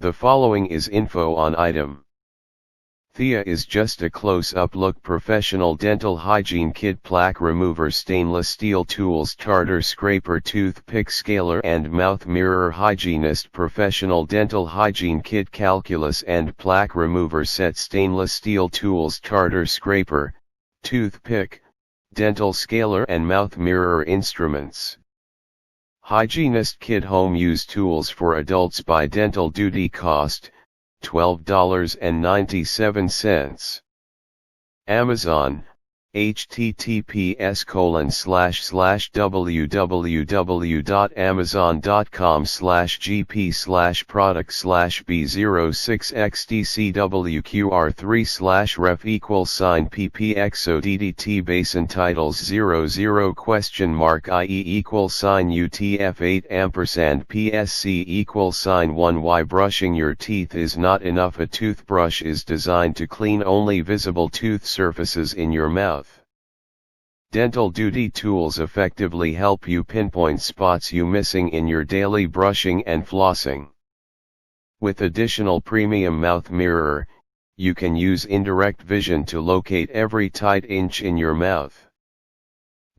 The following is info on item. Thea is just a close-up look professional dental hygiene kit plaque remover stainless steel Tools-Tarter Scraper toothpick scaler and mouth mirror Hygienist professional dental hygiene kit calculus and plaque remover set stainless steel Tools-Tarter Scraper, toothpick, dental scaler and mouth mirror instruments. Hygienist kit home use tools for adults by Dental Duty cost, $12.97. Amazon, https://www.amazon.com/gp/product/b06xdcwq3/ref=ppxoddt basin titles 00 IE UTF-8 $PSC 1 Why brushing your teeth is not enough. A toothbrush is designed to clean only visible tooth surfaces in your mouth. Dental Duty tools effectively help you pinpoint spots you missing in your daily brushing and flossing. With additional premium mouth mirror, you can use indirect vision to locate every tight inch in your mouth.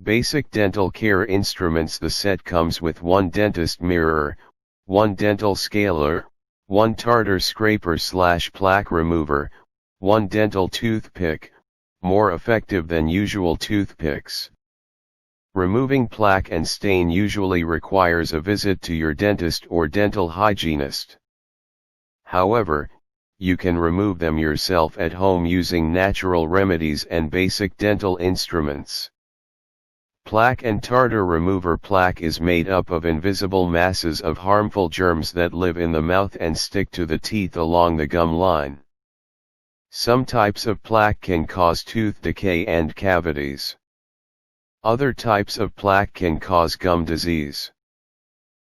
Basic dental care instruments. The set comes with one dentist mirror, one dental scaler, one tartar scraper / plaque remover, one dental toothpick, more effective than usual toothpicks. Removing plaque and stain usually requires a visit to your dentist or dental hygienist. However, you can remove them yourself at home using natural remedies and basic dental instruments. Plaque and tartar remover. Plaque is made up of invisible masses of harmful germs that live in the mouth and stick to the teeth along the gum line. Some types of plaque can cause tooth decay and cavities. Other types of plaque can cause gum disease.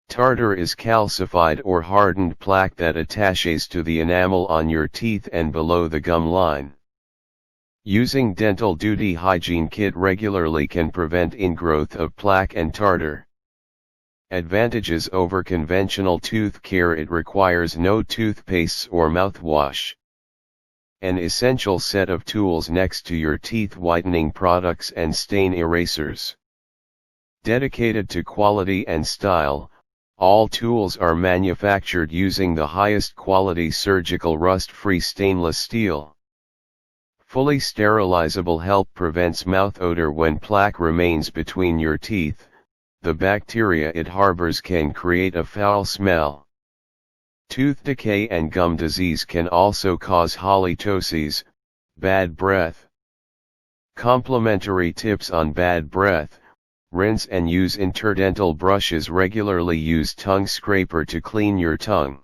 Tartar is calcified or hardened plaque that attaches to the enamel on your teeth and below the gum line. Using Dental Duty hygiene kit regularly can prevent ingrowth of plaque and tartar. Advantages over conventional tooth care. It requires no toothpastes or mouthwash. An essential set of tools next to your teeth whitening products and stain erasers. Dedicated to quality and style, all tools are manufactured using the highest quality surgical rust-free stainless steel. Fully sterilizable. Help prevents mouth odor. When plaque remains between your teeth, the bacteria it harbors can create a foul smell. Tooth decay and gum disease can also cause halitosis, bad breath. Complimentary tips on bad breath: rinse and use interdental brushes regularly. Use tongue scraper to clean your tongue.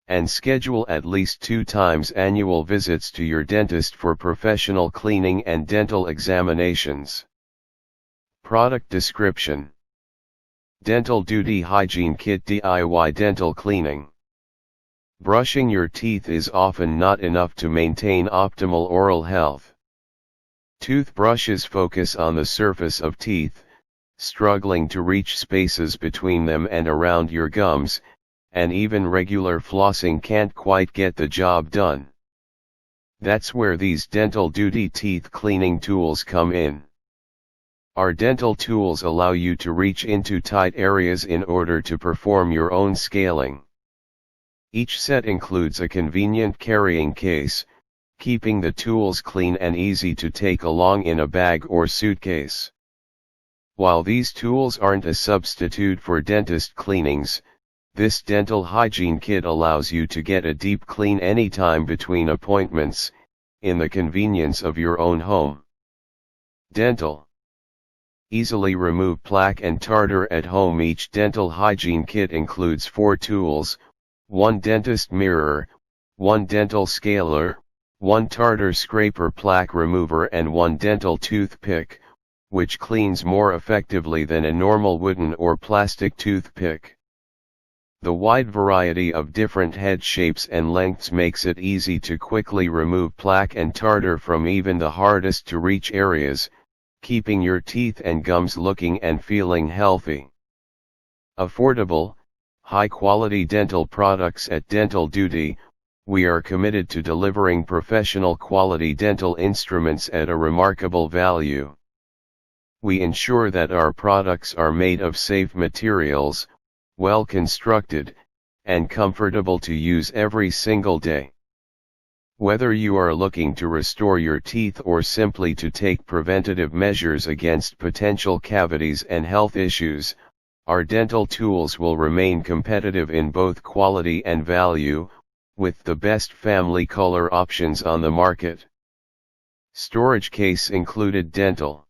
And schedule at least 2 times annual visits to your dentist for professional cleaning and dental examinations. Product description: Dental Duty hygiene kit DIY dental cleaning. Brushing your teeth is often not enough to maintain optimal oral health. Toothbrushes focus on the surface of teeth, struggling to reach spaces between them and around your gums, and even regular flossing can't quite get the job done. That's where these Dental Duty teeth cleaning tools come in. Our dental tools allow you to reach into tight areas in order to perform your own scaling. Each set includes a convenient carrying case, keeping the tools clean and easy to take along in a bag or suitcase. While these tools aren't a substitute for dentist cleanings, this dental hygiene kit allows you to get a deep clean anytime between appointments, in the convenience of your own home. Dental. Easily remove plaque and tartar at home. Each dental hygiene kit includes 4 tools, 1 dentist mirror, 1 dental scaler, 1 tartar scraper plaque remover and 1 dental toothpick, which cleans more effectively than a normal wooden or plastic toothpick. The wide variety of different head shapes and lengths makes it easy to quickly remove plaque and tartar from even the hardest to reach areas, keeping your teeth and gums looking and feeling healthy. Affordable, High-quality dental products. At Dental Duty, we are committed to delivering professional quality dental instruments at a remarkable value. We ensure that our products are made of safe materials, well constructed, and comfortable to use every single day. Whether you are looking to restore your teeth or simply to take preventative measures against potential cavities and health issues, our dental tools will remain competitive in both quality and value, with the best family color options on the market. Storage case included. Dental.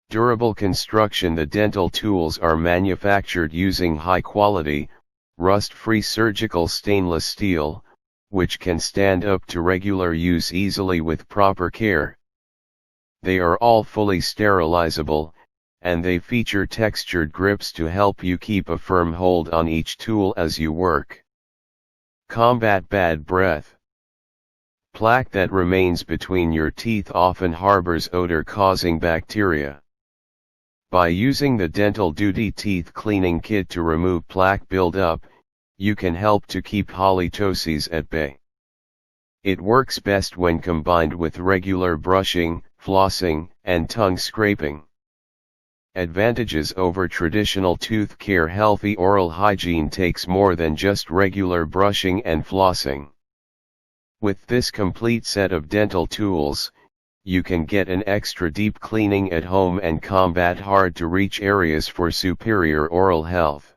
Durable construction. The dental tools are manufactured using high-quality, rust-free surgical stainless steel, which can stand up to regular use easily with proper care. They are all fully sterilizable, and they feature textured grips to help you keep a firm hold on each tool as you work. Combat bad breath. Plaque that remains between your teeth often harbors odor-causing bacteria. By using the Dental Duty Teeth Cleaning Kit to remove plaque buildup, you can help to keep halitosis at bay. It works best when combined with regular brushing, flossing, and tongue scraping. Advantages over traditional tooth care. Healthy oral hygiene takes more than just regular brushing and flossing. With this complete set of dental tools, you can get an extra deep cleaning at home and combat hard-to-reach areas for superior oral health.